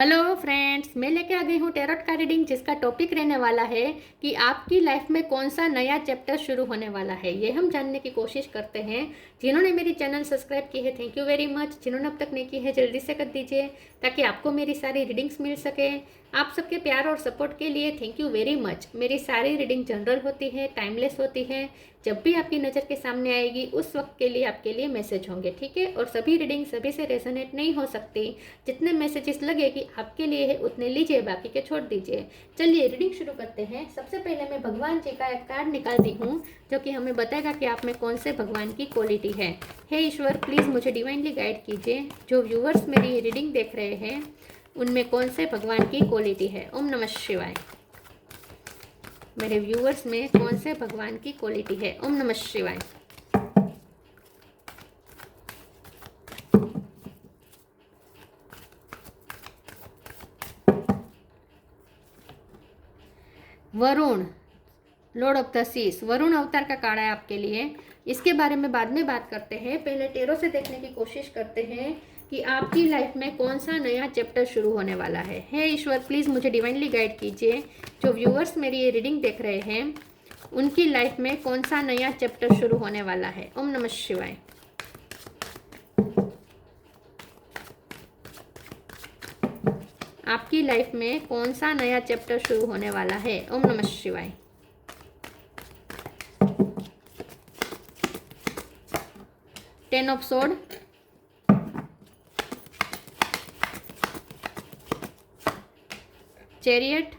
Hello friends, मैं लेके आ गई हूँ टैरोट का रीडिंग, जिसका टॉपिक रहने वाला है कि आपकी लाइफ में कौन सा नया चैप्टर शुरू होने वाला है। ये हम जानने की कोशिश करते हैं। जिन्होंने मेरी चैनल सब्सक्राइब की है, थैंक यू वेरी मच। जिन्होंने अब तक नहीं की है, जल्दी से कर दीजिए ताकि आपको मेरी सारी रीडिंग्स मिल सके। आप सबके प्यार और सपोर्ट के लिए थैंक यू वेरी मच। मेरी सारी रीडिंग जनरल होती है, टाइमलेस होती है। जब भी आपकी नज़र के सामने आएगी उस वक्त के लिए आपके लिए मैसेज होंगे, ठीक है। और सभी रीडिंग सभी से रेजोनेट नहीं हो सकती। जितने मैसेजेस लगे कि आपके लिए है उतने लीजिए, बाकी के छोड़ दीजिए। चलिए रीडिंग शुरू करते हैं। सबसे पहले मैं भगवान जी का एक कार्ड निकालती हूँ जो कि हमें बताएगा कि आप में कौन से भगवान की क्वालिटी है। हे ईश्वर, प्लीज़ मुझे डिवाइनली गाइड कीजिए। जो व्यूवर्स मेरी ये रीडिंग देख रहे हैं उनमें कौन से भगवान की क्वालिटी है। ओम नमः शिवाय। मेरे व्यूवर्स में कौन से भगवान की क्वालिटी है। ओम नमः शिवाय। Varuna, lord of the seas, Varuna अवतार का कार्ड है आपके लिए। इसके बारे में बाद में बात करते हैं। पहले टेरो से देखने की कोशिश करते हैं कि आपकी लाइफ में कौन सा नया चैप्टर शुरू होने वाला है। हे ईश्वर, प्लीज़ मुझे डिवाइनली गाइड कीजिए। जो व्यूअर्स मेरी ये रीडिंग देख रहे हैं उनकी लाइफ में कौन सा नया चैप्टर शुरू होने वाला है। ओम नमः शिवाय। आपकी लाइफ में कौन सा नया चैप्टर शुरू होने वाला है। ओम नमः शिवाय। Ten of sword, chariot,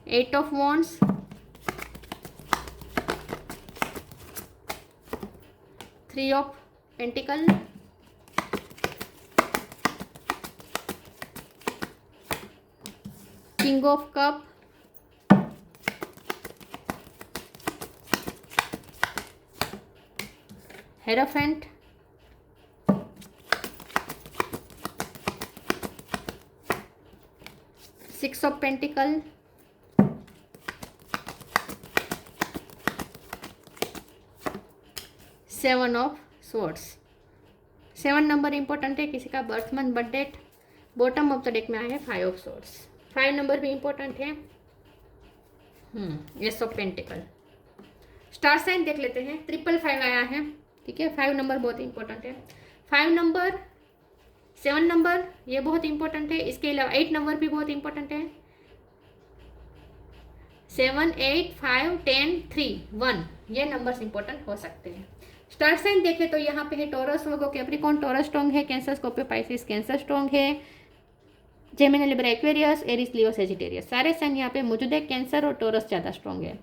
eight of wands, three of pentacle, king of cup, hierophant, six of pentacle, seven of swords. 7 number important है। किसी का birth month, birth date. Bottom of the deck में आया है 5 ऑफ स्वॉर्ड्स। 5 नंबर भी important है। Ace of pentacle. Star sign देख लेते हैं। 555 आया है, ठीक है। 5 नंबर बहुत इंपॉर्टेंट है। 5 नंबर, 7 नंबर ये बहुत इंपॉर्टेंट है। इसके अलावा 8 नंबर भी बहुत इंपॉर्टेंट है। 7, 8, 5, 10, 3, 1 ये नंबर्स इंपॉर्टेंट हो सकते हैं। स्टार साइन देखें तो यहाँ पे है टॉरस, वर्गो, कैप्रिकॉर्न। टॉरस स्ट्रॉन्ग है। Cancer, Scorpio, Pisces, cancer strong है। जेमिनी, लिब्रा, एक्वेरियस, एरिस, लियो, सेजिटेरियस सारे साइन यहाँ पे मौजूद है। कैंसर और टॉरस ज़्यादा स्ट्रॉन्ग है।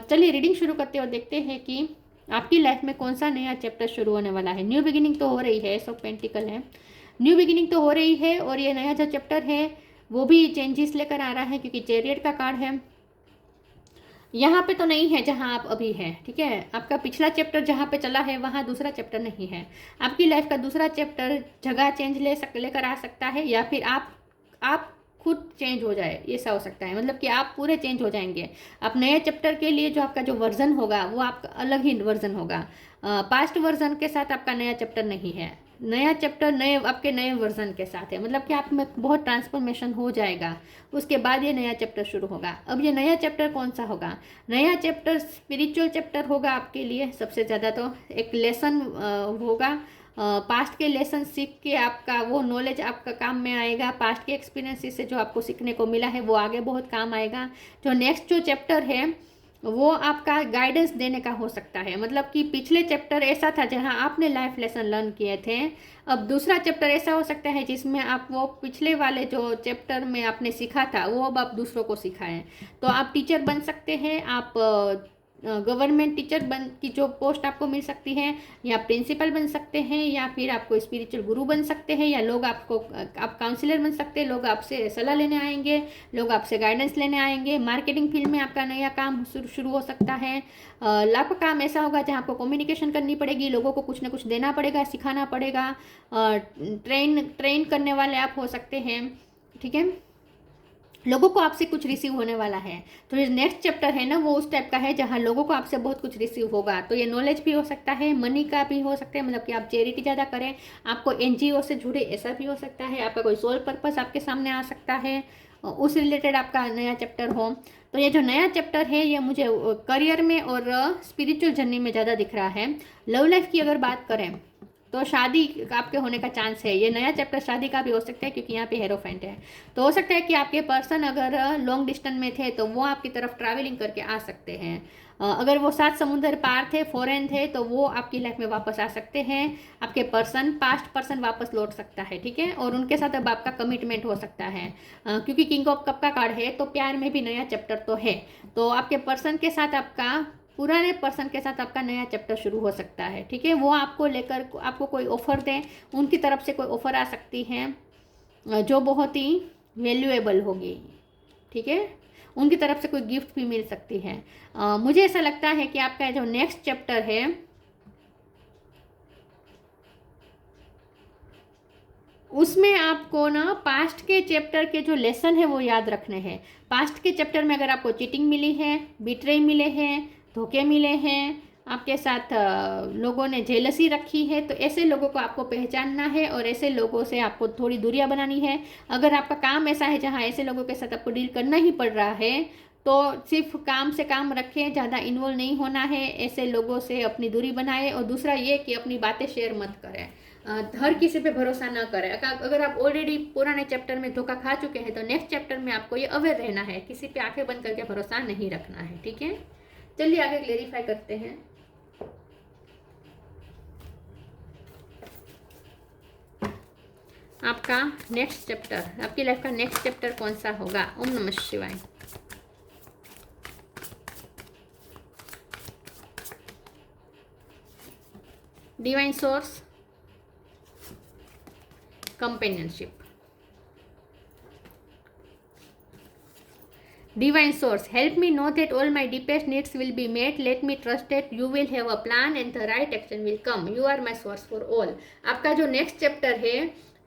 चलिए रीडिंग शुरू करते हैं और देखते हैं कि आपकी लाइफ में कौन सा नया चैप्टर शुरू होने वाला है। न्यू बिगिनिंग तो हो रही है, सब पेंटिकल है। न्यू बिगिनिंग तो हो रही है और ये नया जो चैप्टर है वो भी चेंजेस लेकर आ रहा है, क्योंकि चैरियट का कार्ड है। यहाँ पे तो नहीं है जहाँ आप अभी हैं, ठीक है। आपका पिछला चैप्टर जहाँ पे चला है वहाँ दूसरा चैप्टर नहीं है। आपकी लाइफ का दूसरा चैप्टर जगह चेंज लेकर आ सकता है, या फिर आप खुद चेंज हो जाए, ऐसा हो सकता है। मतलब कि आप पूरे चेंज हो जाएंगे। आप नए चैप्टर के लिए जो आपका जो वर्जन होगा वो आपका अलग ही वर्जन होगा। पास्ट वर्जन के साथ आपका नया चैप्टर नहीं है। नया चैप्टर नए आपके नए वर्जन के साथ है। मतलब कि आप में बहुत ट्रांसफॉर्मेशन हो जाएगा। उसके बाद ये नया चैप्टर शुरू होगा। अब ये नया चैप्टर कौन सा होगा? नया चैप्टर स्पिरिचुअल चैप्टर होगा आपके लिए। सबसे ज़्यादा तो एक लेसन होगा। पास्ट के लेसन सीख के आपका वो नॉलेज आपका काम में आएगा। पास्ट के एक्सपीरियंसेस से जो आपको सीखने को मिला है वो आगे बहुत काम आएगा। जो नेक्स्ट जो चैप्टर है वो आपका गाइडेंस देने का हो सकता है। मतलब कि पिछले चैप्टर ऐसा था जहां आपने लाइफ लेसन लर्न किए थे। अब दूसरा चैप्टर ऐसा हो सकता है जिसमें आप वो पिछले वाले जो चैप्टर में आपने सीखा था वो अब आप दूसरों को सिखाएं। तो आप टीचर बन सकते हैं। आप गवर्नमेंट टीचर बन की जो पोस्ट आपको मिल सकती है, या प्रिंसिपल बन सकते हैं, या फिर आपको स्पिरिचुअल गुरु बन सकते हैं, या लोग आपको आप काउंसलर बन सकते हैं। लोग आपसे सलाह लेने आएंगे, लोग आपसे गाइडेंस लेने आएंगे। मार्केटिंग फील्ड में आपका नया काम शुरू हो सकता है। लाभ काम ऐसा होगा जहाँ आपको कम्युनिकेशन करनी पड़ेगी, लोगों को कुछ ना कुछ देना पड़ेगा, सिखाना पड़ेगा। ट्रेन करने वाले आप हो सकते हैं, ठीक है। लोगों को आपसे कुछ रिसीव होने वाला है। तो ये नेक्स्ट चैप्टर है ना, वो उस टाइप का है जहाँ लोगों को आपसे बहुत कुछ रिसीव होगा। तो ये नॉलेज भी हो सकता है, मनी का भी हो सकता है, मतलब कि आप चैरिटी ज़्यादा करें, आपको एनजीओ से जुड़े, ऐसा भी हो सकता है। आपका कोई सोल पर्पस आपके सामने आ सकता है, उस रिलेटेड आपका नया चैप्टर हो। तो ये जो नया चैप्टर है ये मुझे करियर में और स्पिरिचुअल जर्नी में ज़्यादा दिख रहा है। लव लाइफ की अगर बात करें तो शादी आपके होने का चांस है। ये नया चैप्टर शादी का भी हो सकता है, क्योंकि यहाँ पे हेरोफेंट है। तो हो सकता है कि आपके पर्सन अगर लॉन्ग डिस्टेंस में थे तो वो आपकी तरफ ट्रैवलिंग करके आ सकते हैं। अगर वो 7 समुंदर पार थे, फॉरेन थे, तो वो आपकी लाइफ में वापस आ सकते हैं। आपके पर्सन, पास्ट पर्सन वापस लौट सकता है, ठीक है। और उनके साथ अब आपका कमिटमेंट हो सकता है, क्योंकि किंग ऑफ कप का कार्ड है, तो प्यार में भी नया चैप्टर तो है। तो आपके पर्सन के साथ आपका, पुराने पर्सन के साथ आपका नया चैप्टर शुरू हो सकता है, ठीक है। वो आपको लेकर आपको कोई ऑफर दें, उनकी तरफ से कोई ऑफर आ सकती है जो बहुत ही वैल्यूएबल होगी, ठीक है। उनकी तरफ से कोई गिफ्ट भी मिल सकती है। मुझे ऐसा लगता है कि आपका जो नेक्स्ट चैप्टर है उसमें आपको ना पास्ट के चैप्टर के जो लेसन है वो याद रखने हैं। पास्ट के चैप्टर में अगर आपको चीटिंग मिली है, बिट्रे मिले हैं, धोखे मिले हैं, आपके साथ लोगों ने जेलसी रखी है, तो ऐसे लोगों को आपको पहचानना है और ऐसे लोगों से आपको थोड़ी दूरियां बनानी है। अगर आपका काम ऐसा है जहां ऐसे लोगों के साथ आपको डील करना ही पड़ रहा है, तो सिर्फ काम से काम रखें, ज़्यादा इन्वॉल्व नहीं होना है, ऐसे लोगों से अपनी दूरी बनाए। और दूसरा ये कि अपनी बातें शेयर मत करें, हर किसी पे भरोसा ना करें। अगर आप ऑलरेडी पुराने चैप्टर में धोखा खा चुके हैं तो नेक्स्ट चैप्टर में आपको ये अवेयर रहना है, किसी पे आंखें बंद करके भरोसा नहीं रखना है, ठीक है। चलिए आगे क्लेरिफाई करते हैं। आपका नेक्स्ट चैप्टर, आपकी लाइफ का नेक्स्ट चैप्टर कौन सा होगा। ओम नमः शिवाय। Divine source, companionship. Divine source, help me know that all my deepest needs will be met. Let me trust that you will have a plan and the right action will come. You are my source for all. आपका जो next chapter है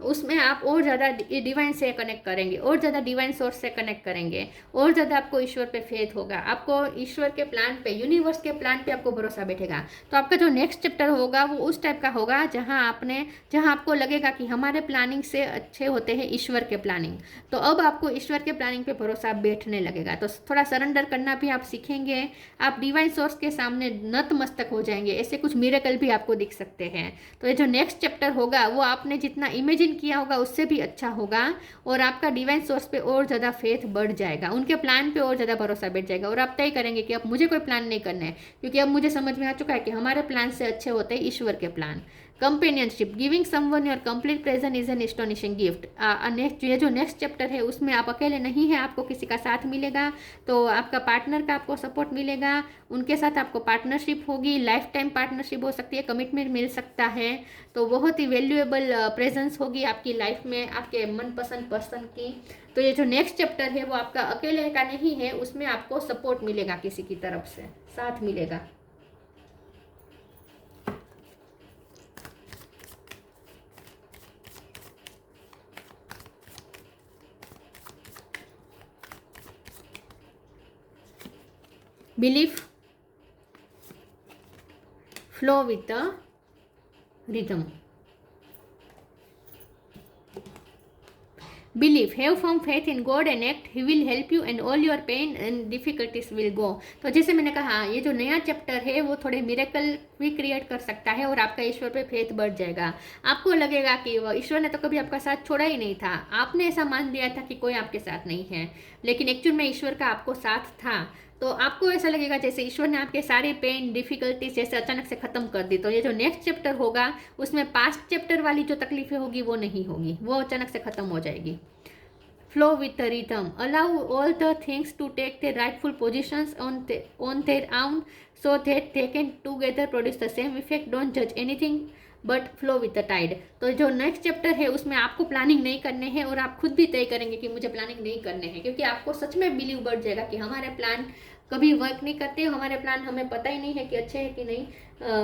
उसमें आप और ज़्यादा divine से connect करेंगे, और ज़्यादा डिवाइन सोर्स से कनेक्ट करेंगे, और ज़्यादा आपको ईश्वर पे फेथ होगा, आपको ईश्वर के प्लान पे, यूनिवर्स के प्लान पे आपको भरोसा बैठेगा। तो आपका जो नेक्स्ट चैप्टर होगा वो उस टाइप का होगा जहाँ आपको लगेगा कि हमारे प्लानिंग से अच्छे होते हैं ईश्वर के प्लानिंग। तो अब आपको ईश्वर के प्लानिंग पे भरोसा बैठने लगेगा। तो थोड़ा सरेंडर करना भी आप सीखेंगे, आप डिवाइन सोर्स के सामने नतमस्तक हो जाएंगे। ऐसे कुछ मिरेकल भी आपको दिख सकते हैं। तो ये जो नेक्स्ट चैप्टर होगा वो आपने जितना इमेजिन किया होगा उससे भी अच्छा होगा, और आपका डिवाइन सोर्स पे और ज़्यादा फेथ बढ़ जाएगा, उनके प्लान पे और ज़्यादा भरोसा बैठ जाएगा। और आप तय करेंगे कि अब मुझे कोई प्लान नहीं करना है, क्योंकि अब मुझे समझ में आ चुका है कि हमारे प्लान से अच्छे होते हैं ईश्वर के plan. Companionship, giving someone your complete present is an astonishing gift. Next ये जो नेक्स्ट चैप्टर है उसमें आप अकेले नहीं हैं, आपको किसी का साथ मिलेगा। तो आपका पार्टनर का आपको सपोर्ट मिलेगा, उनके साथ आपको पार्टनरशिप होगी, लाइफ टाइम पार्टनरशिप हो सकती है, कमिटमेंट मिल सकता है। तो बहुत ही वैल्यूएबल प्रेजेंस होगी आपकी लाइफ में आपके मनपसंद पर्सन की। तो ये जो नेक्स्ट चैप्टर है वो आपका अकेले का नहीं है, उसमें आपको सपोर्ट मिलेगा, किसी की तरफ से साथ मिलेगा। Belief, flow with the rhythm. Believe, have firm faith in God and act. He will help you and all your pain and difficulties will go. तो जैसे मैंने कहा ये जो नया चैप्टर है वो थोड़े मिरेकल भी क्रिएट कर सकता है, और आपका ईश्वर पे फेथ बढ़ जाएगा। आपको लगेगा कि वो ईश्वर ने तो कभी आपका साथ छोड़ा ही नहीं था, आपने ऐसा मान लिया था कि कोई आपके साथ नहीं है, लेकिन एक्चुअल में ईश्वर का आपको साथ था। तो आपको ऐसा लगेगा जैसे ईश्वर ने आपके सारे पेन डिफिकल्टीज जैसे अचानक से ख़त्म कर दी। तो ये जो नेक्स्ट चैप्टर होगा उसमें पास्ट चैप्टर वाली जो तकलीफें होगी वो नहीं होगी, वो अचानक से ख़त्म हो जाएगी। Flow with the rhythm. Allow all the things to take their rightful positions on their own so that they can together produce the same effect. Don't judge anything but flow with the tide. तो जो next chapter है उसमें आपको planning नहीं करने हैं, और आप खुद भी तय करेंगे कि मुझे प्लानिंग नहीं करने हैं, क्योंकि आपको सच में बिलीव बढ़ जाएगा कि हमारे प्लान कभी वर्क नहीं करते, हमारे प्लान हमें पता ही नहीं है कि अच्छे हैं कि नहीं।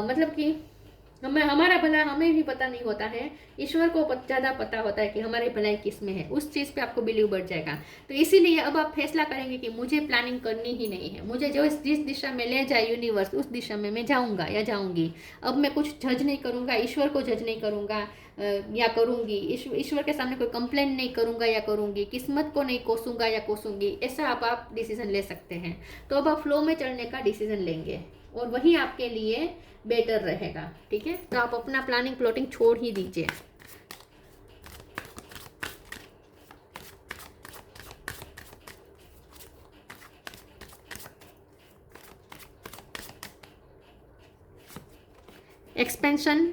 मतलब कि हमें हमारा भला हमें भी पता नहीं होता है, ईश्वर को ज़्यादा पता होता है कि हमारी भलाई किस में है, उस चीज़ पे आपको बिलीव बढ़ जाएगा। तो इसीलिए अब आप फैसला करेंगे कि मुझे प्लानिंग करनी ही नहीं है, मुझे जो जिस दिशा में ले जाए यूनिवर्स उस दिशा में मैं जाऊँगा या जाऊँगी। अब मैं कुछ जज नहीं करूँगा, ईश्वर को जज नहीं करूँगा या करूँगी, ईश्वर के सामने कोई कंप्लेंट नहीं करूँगा या करूँगी, किस्मत को नहीं कोसूंगा या कोसूंगी, ऐसा आप डिसीजन ले सकते हैं। तो अब आप फ्लो में चलने का डिसीजन लेंगे और वही आपके लिए बेटर रहेगा। ठीक है, तो आप अपना प्लानिंग प्लॉटिंग छोड़ ही दीजिए। एक्सपेंशन,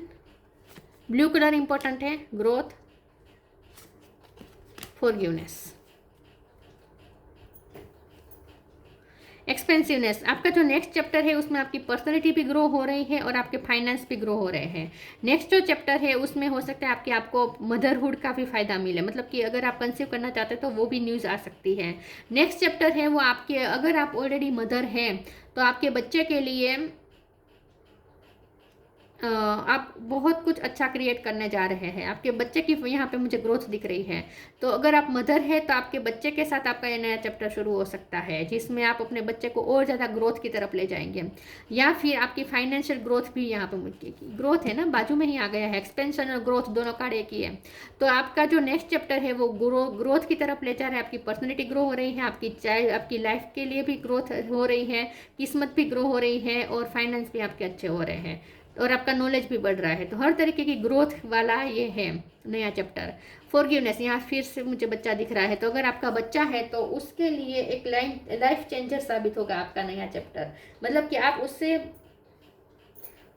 ब्लू कलर इंपॉर्टेंट है, ग्रोथ, फॉरगिवनेस। एक्सपेंसिवनेस, आपका जो नेक्स्ट चैप्टर है उसमें आपकी पर्सनैलिटी भी ग्रो हो रही है और आपके फाइनेंस भी ग्रो हो रहे हैं। नेक्स्ट जो चैप्टर है उसमें हो सकता है आपको मदरहुड का भी फायदा मिले, मतलब कि अगर आप कंसीव करना चाहते हैं तो वो भी न्यूज़ आ सकती है। नेक्स्ट चैप्टर है वो आपके, अगर आप ऑलरेडी मदर हैं तो आपके बच्चे के लिए आप बहुत कुछ अच्छा क्रिएट करने जा रहे हैं। आपके बच्चे की यहाँ पे मुझे ग्रोथ दिख रही है। तो अगर आप मदर है तो आपके बच्चे के साथ आपका ये नया चैप्टर शुरू हो सकता है, जिसमें आप अपने बच्चे को और ज़्यादा ग्रोथ की तरफ ले जाएंगे। या फिर आपकी फाइनेंशियल ग्रोथ भी यहाँ पे मुझे ग्रोथ है ना, बाजू में ही आ गया है, एक्सपेंशन और ग्रोथ दोनों कार्ड एक ही है। तो आपका जो नेक्स्ट चैप्टर है वो ग्रोथ की तरफ ले जा रहा है। आपकी पर्सनैलिटी ग्रो हो रही है, आपकी लाइफ के लिए भी ग्रोथ हो रही है, किस्मत भी ग्रो हो रही है और फाइनेंस भी आपके अच्छे हो रहे हैं और आपका नॉलेज भी बढ़ रहा है। तो हर तरीके की ग्रोथ वाला ये है नया चैप्टर। फॉरगिवनेस, यहाँ फिर से मुझे बच्चा दिख रहा है, तो अगर आपका बच्चा है तो उसके लिए एक लाइफ चेंजर साबित होगा आपका नया चैप्टर। मतलब कि आप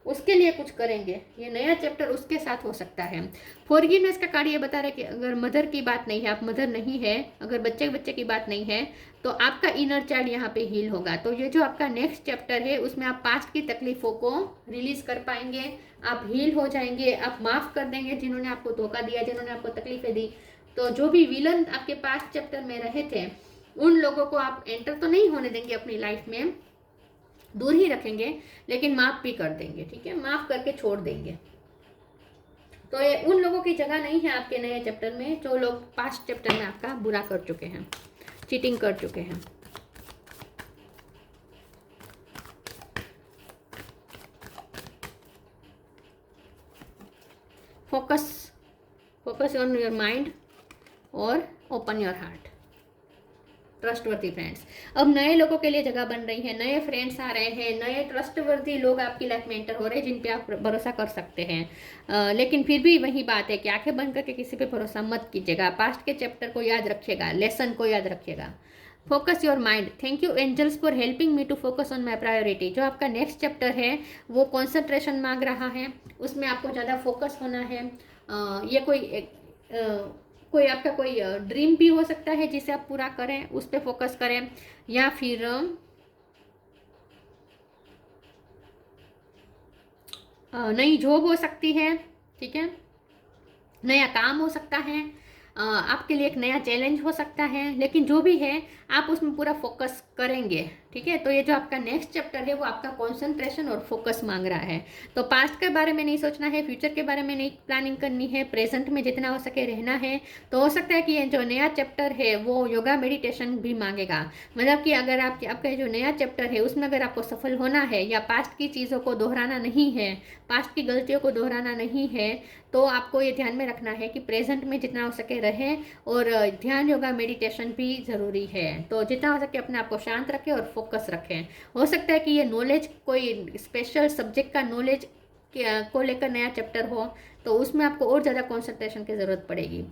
उसके लिए कुछ करेंगे, ये नया चैप्टर उसके साथ हो सकता है। फॉरगिवनेस का कार्ड ये बता रहा है कि अगर मदर की बात नहीं है, आप मदर नहीं है, अगर बच्चे की बात नहीं है तो आपका इनर चाइल्ड यहाँ पे हील होगा। तो ये जो आपका नेक्स्ट चैप्टर है उसमें आप पास्ट की तकलीफों को रिलीज कर पाएंगे, आप हील हो जाएंगे, आप माफ कर देंगे जिन्होंने आपको धोखा दिया, जिन्होंने आपको तकलीफें दी। तो जो भी विलन आपके पास्ट चैप्टर में रहे थे उन लोगों को आप एंटर तो नहीं होने देंगे अपनी लाइफ में, दूर ही रखेंगे, लेकिन माफ भी कर देंगे। ठीक है, माफ करके छोड़ देंगे। तो ये उन लोगों की जगह नहीं है आपके नए चैप्टर में जो लोग पास्ट चैप्टर में आपका बुरा कर चुके हैं, चीटिंग कर चुके हैं। फोकस ऑन योर माइंड और open your heart. Trustworthy friends, अब नए लोगों के लिए जगह बन रही है, नए फ्रेंड्स आ रहे हैं, नए ट्रस्टवर्दी लोग आपकी लाइफ में एंटर हो रहे हैं जिन पे आप भरोसा कर सकते हैं। लेकिन फिर भी वही बात है कि आंखें बंद करके किसी पे भरोसा मत कीजिएगा। पास्ट के चैप्टर को याद रखिएगा, लेसन को याद रखिएगा। Focus your mind, thank you angels for helping me to focus on my priority. जो आपका नेक्स्ट चैप्टर है वो कॉन्सेंट्रेशन मांग रहा है, उसमें आपको ज़्यादा फोकस होना है। ये कोई आपका कोई ड्रीम भी हो सकता है जिसे आप पूरा करें, उस पर फोकस करें, या फिर नई जॉब हो सकती है। ठीक है, नया काम हो सकता है, आपके लिए एक नया चैलेंज हो सकता है, लेकिन जो भी है आप उसमें पूरा फोकस करेंगे। ठीक है, तो ये जो आपका नेक्स्ट चैप्टर है वो आपका कंसंट्रेशन और फोकस मांग रहा है। तो पास्ट के बारे में नहीं सोचना है, फ्यूचर के बारे में नहीं प्लानिंग करनी है, प्रेजेंट में जितना हो सके रहना है। तो हो सकता है कि ये जो नया चैप्टर है वो योगा मेडिटेशन भी मांगेगा। मतलब कि अगर आपका जो नया चैप्टर है उसमें अगर आपको सफल होना है या पास्ट की चीज़ों को दोहराना नहीं है, पास्ट की गलतियों को दोहराना नहीं है, तो आपको ये ध्यान में रखना है कि प्रेजेंट में जितना हो सके रहे और ध्यान योगा मेडिटेशन भी ज़रूरी है। तो जितना हो सके अपने आप को शांत रखें और फोकस रखें। हो सकता है कि ये नॉलेज कोई स्पेशल सब्जेक्ट का नॉलेज को लेकर नया चैप्टर हो, तो उसमें आपको और ज़्यादा कॉन्सेंट्रेशन की ज़रूरत पड़ेगी।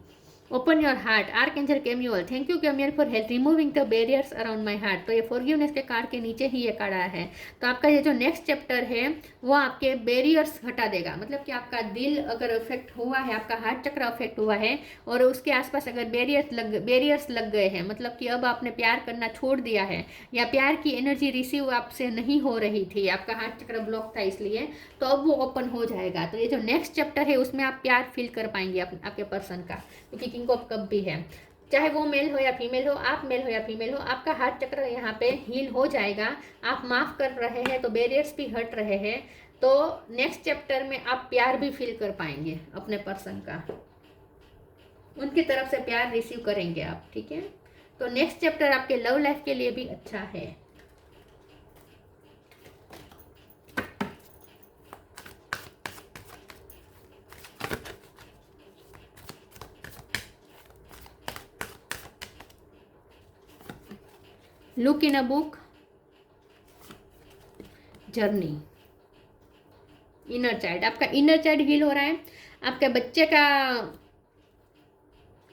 Open your heart, archangel Chamuel, thank you Chamuel for help removing the barriers around my heart. तो ये फॉरगिवनेस के कार्ड के नीचे ही ये कार्ड आया है। तो आपका ये जो नेक्स्ट चैप्टर है वो आपके बैरियर्स हटा देगा। मतलब कि आपका दिल अगर अफेक्ट हुआ है, आपका हार्ट चक्र अफेक्ट हुआ है और उसके आसपास अगर बैरियर्स लग गए हैं, मतलब कि अब आपने प्यार करना छोड़ दिया है या प्यार की एनर्जी रिसीव आपसे नहीं हो रही थी, आपका हार्ट चक्र ब्लॉक था इसलिए, तो अब वो ओपन हो जाएगा। तो ये जो नेक्स्ट चैप्टर है उसमें आप प्यार फील कर पाएंगे आपके पर्सन का, क्योंकि किंग ऑफ कप भी है। चाहे वो मेल हो या फीमेल हो, आप मेल हो या फीमेल हो, आपका हार्ट चक्र यहाँ पे हील हो जाएगा। आप माफ कर रहे हैं तो बैरियर्स भी हट रहे हैं। तो नेक्स्ट चैप्टर में आप प्यार भी फील कर पाएंगे अपने पर्सन का, उनकी तरफ से प्यार रिसीव करेंगे आप, ठीक है। तो नेक्स्ट चैप्टर आपके लव लाइफ के लिए भी अच्छा है। Look in a book, journey, inner child, आपका इनर चाइल्ड हील हो रहा है, आपके बच्चे का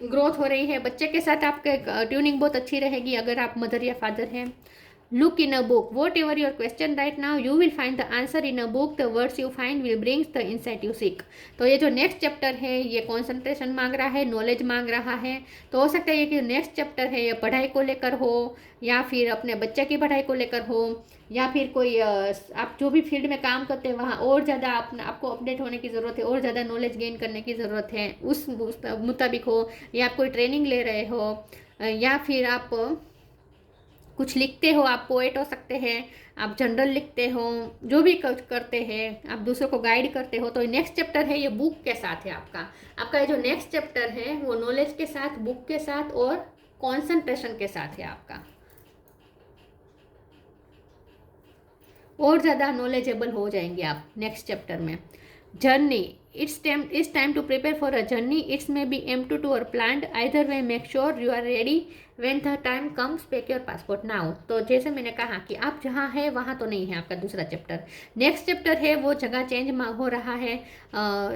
ग्रोथ हो रही है, बच्चे के साथ आपके ट्यूनिंग बहुत अच्छी रहेगी अगर आप मदर या फादर हैं। Look in a book, what ever your question right now you will find the answer in a book, the words you find will brings the insight you seek. तो ये जो नेक्स्ट चैप्टर है ये concentration मांग रहा है, knowledge मांग रहा है। तो हो सकता है ये कि नेक्स्ट चैप्टर है ये पढ़ाई को लेकर हो, या फिर अपने बच्चे की पढ़ाई को लेकर हो, या फिर कोई आप जो भी फील्ड में काम करते हैं वहाँ और ज़्यादा आपको अपडेट होने की ज़रूरत है, और ज़्यादा नॉलेज गेन करने की ज़रूरत है, उस मुताबिक हो, या आप कोई ट्रेनिंग ले रहे हो, या फिर आप कुछ लिखते हो, आप पोएट हो सकते हैं, आप जनरल लिखते हो, जो भी करते हैं, आप दूसरों को गाइड करते हो। तो नेक्स्ट चैप्टर है ये बुक के साथ है आपका ये जो नेक्स्ट चैप्टर है वो नॉलेज के साथ, बुक के साथ और कॉन्सेंट्रेशन के साथ है आपका, और ज़्यादा नॉलेजेबल हो जाएंगे आप नेक्स्ट चैप्टर में। Journey, it's time to prepare for a journey. It may be empty or planned. Either way, make sure you are ready when the time comes. Pack your passport now. तो जैसे मैंने कहा कि आप जहाँ है वहाँ तो नहीं है आपका दूसरा चैप्टर। नेक्स्ट चैप्टर है वो जगह चेंज हो रहा है,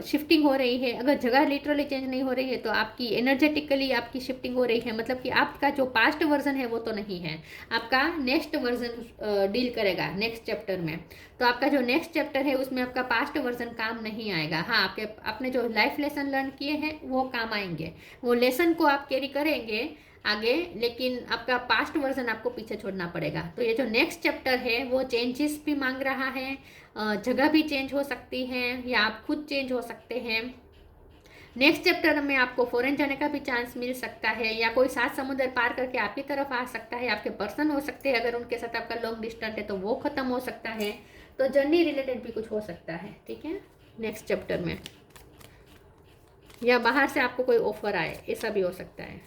शिफ्टिंग हो रही है। अगर जगह लिटरली चेंज नहीं हो रही है तो आपकी एनर्जेटिकली आपकी शिफ्टिंग हो रही है, मतलब कि आपका जो पास्ट वर्जन है वो तो नहीं है, आपका नेक्स्ट वर्जन डील करेगा नेक्स्ट चैप्टर में। तो आपका जो नेक्स्ट चैप्टर है उसमें आपका पास्ट वर्जन काम नहीं आएगा। हाँ, आपने जो लाइफ लेसन लर्न किए हैं वो काम आएंगे, वो लेसन को आप कैरी करेंगे आगे, लेकिन आपका पास्ट वर्जन आपको पीछे छोड़ना पड़ेगा। तो ये जो नेक्स्ट चैप्टर है वो चेंजेस भी मांग रहा है, जगह भी चेंज हो सकती है या आप खुद चेंज हो सकते हैं। नेक्स्ट चैप्टर में आपको फॉरेन जाने का भी चांस मिल सकता है, या कोई 7 समुद्र पार करके आपकी तरफ आ सकता है, आपके पर्सन हो सकते हैं, अगर उनके साथ आपका लॉन्ग डिस्टेंस है तो वो खत्म हो सकता है। तो जर्नी रिलेटेड भी कुछ हो सकता है, ठीक है, नेक्स्ट चैप्टर में, या बाहर से आपको कोई ऑफर आए, ऐसा भी हो सकता है।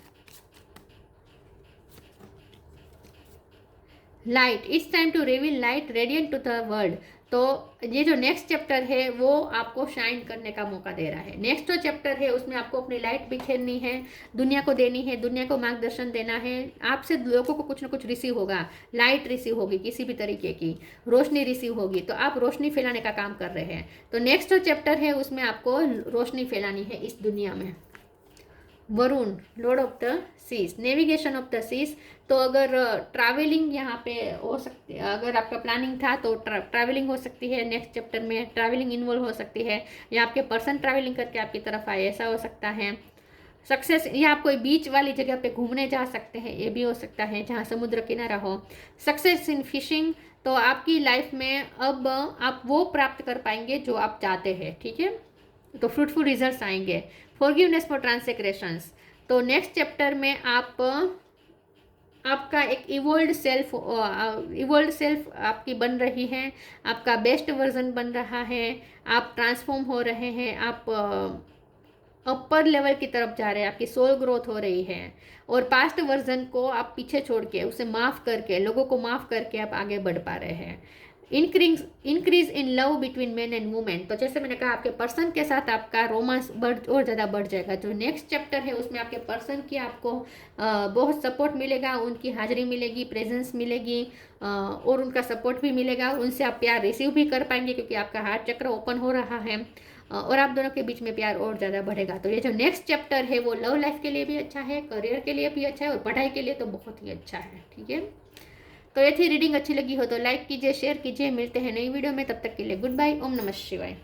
Light, it's time to reveal light radiant to the world. तो ये जो नेक्स्ट चैप्टर है वो आपको शाइन करने का मौका दे रहा है। नेक्स्ट जो चैप्टर है उसमें आपको अपनी लाइट बिखेरनी है, दुनिया को देनी है, दुनिया को मार्गदर्शन देना है। आपसे लोगों को कुछ ना कुछ रिसीव होगा, लाइट रिसीव होगी, किसी भी तरीके की रोशनी रिसीव होगी, तो आप रोशनी फैलाने का काम कर रहे हैं। तो नेक्स्ट जो चैप्टर है उसमें आपको रोशनी फैलानी है इस दुनिया में। Varuna, lord of the seas, navigation of the seas. तो अगर ट्रैवलिंग यहाँ पे हो सकती है, अगर आपका प्लानिंग था तो ट्रैवलिंग हो सकती है नेक्स्ट चैप्टर में, ट्रैवलिंग इन्वॉल्व हो सकती है, या आपके पर्सन ट्रैवलिंग करके आपकी तरफ आए, ऐसा हो सकता है। सक्सेस, या आप कोई बीच वाली जगह पे घूमने जा सकते हैं, ये भी हो सकता है जहाँ समुद्र किनारा हो। सक्सेस इन फिशिंग, तो आपकी लाइफ में अब आप वो प्राप्त कर पाएंगे जो आप चाहते हैं, ठीक है, तो फ्रूटफुल रिजल्ट्स आएंगे। फॉरगिवनेस फॉर ट्रांसग्रेशंस, तो नेक्स्ट चैप्टर में आपका एक इवोल्ड सेल्फ आपकी बन रही है, आपका बेस्ट वर्जन बन रहा है, आप ट्रांसफॉर्म हो रहे हैं, आप अपर लेवल की तरफ जा रहे हैं, आपकी सोल ग्रोथ हो रही है, और पास्ट वर्जन को आप पीछे छोड़ के, उसे माफ़ करके, लोगों को माफ़ करके आप आगे बढ़ पा रहे हैं। Increase in love between man and women, तो जैसे मैंने कहा आपके पर्सन के साथ आपका रोमांस और ज़्यादा बढ़ जाएगा। जो नेक्स्ट चैप्टर है उसमें आपके पर्सन की आपको बहुत सपोर्ट मिलेगा, उनकी हाजिरी मिलेगी, प्रेजेंस मिलेगी, और उनका सपोर्ट भी मिलेगा, उनसे आप प्यार रिसीव भी कर पाएंगे क्योंकि आपका हार्ट चक्र ओपन हो रहा है, और आप दोनों के बीच में प्यार और ज़्यादा बढ़ेगा। तो ये जो नेक्स्ट चैप्टर है वो लव लाइफ के लिए भी अच्छा है, करियर के लिए भी अच्छा है, और पढ़ाई के लिए तो बहुत ही अच्छा है, ठीक है। तो ये थी रीडिंग, अच्छी लगी हो तो लाइक कीजिए, शेयर कीजिए। मिलते हैं नई वीडियो में, तब तक के लिए गुड बाय, ओम नमः शिवाय।